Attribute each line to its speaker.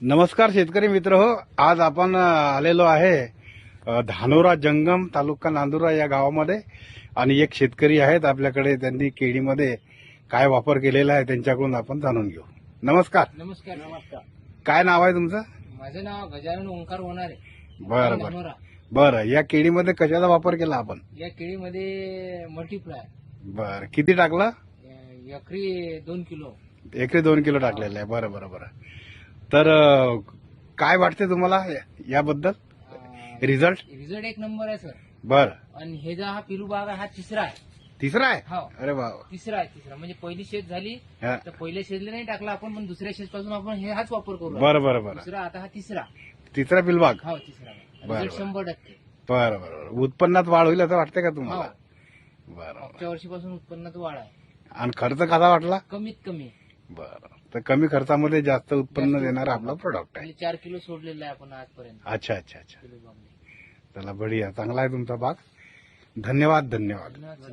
Speaker 1: नमस्कार शेतकरी मित्र हो. आज आपण आलेलो आहे धानोरा जंगम तालुका नांदुरा या गावामध्ये आणि एक शेतकरी आहेत आपल्याकडे. त्यांनी केळीमध्ये काय वापर केलेला आहे त्यांच्याकडून आपण जाणून घेऊ. नमस्कार.
Speaker 2: नमस्कार. नमस्कार.
Speaker 1: काय नाव आहे तुमचं?
Speaker 2: माझं नाव गजानन ओंकार होणारे.
Speaker 1: बरं बरं बरं. या केळीमध्ये कशाचा वापर केला आपण?
Speaker 2: या केळीमध्ये मल्टीप्लाय
Speaker 1: बरं. किती टाकलं?
Speaker 2: एकरी 2 किलो.
Speaker 1: एकरी 2 किलो टाकलेलं आहे. बरं बरं बरं. तर काय वाटते तुम्हाला याबद्दल रिझल्ट?
Speaker 2: रिझल्ट एक नंबर आहे सर.
Speaker 1: बरं.
Speaker 2: आणि हे जो हा पिलू बाग आहे हा तिसरा आहे.
Speaker 1: तिसरा आहे?
Speaker 2: हो.
Speaker 1: अरे वा.
Speaker 2: तिसरा म्हणजे पहिली शेत झाली
Speaker 1: हा.
Speaker 2: तर पहिल्या शेतला नाही टाकला आपण, पण दुसऱ्या शेत पासून आपण हाच वापर करू.
Speaker 1: बरं बरं बरं.
Speaker 2: दुसरा आता हा तिसरा
Speaker 1: तिसरा पिलबाग.
Speaker 2: हो तिसरा.
Speaker 1: बरं.
Speaker 2: रिझल्ट 100%.
Speaker 1: बरं बरं. उत्पन्नात वाढ होईल असं वाटतं का तुम्हाला?
Speaker 2: हो.
Speaker 1: बरं.
Speaker 2: मागच्या वर्षीपासून उत्पन्नात वाढ आहे.
Speaker 1: आणि खर्च कसा वाटला?
Speaker 2: कमीत कमी.
Speaker 1: बरं. तर कमी खर्चामध्ये जास्त उत्पन्न देणारा आपला प्रोडक्ट आहे.
Speaker 2: 4 किलो सोडलेला आहे आपण आजपर्यंत.
Speaker 1: अच्छा अच्छा अच्छा.
Speaker 2: पिलू बागने.
Speaker 1: चला बढिया. चांगला आहे तुमचा बाग. धन्यवाद धन्यवाद.
Speaker 2: धन्यवाद सर.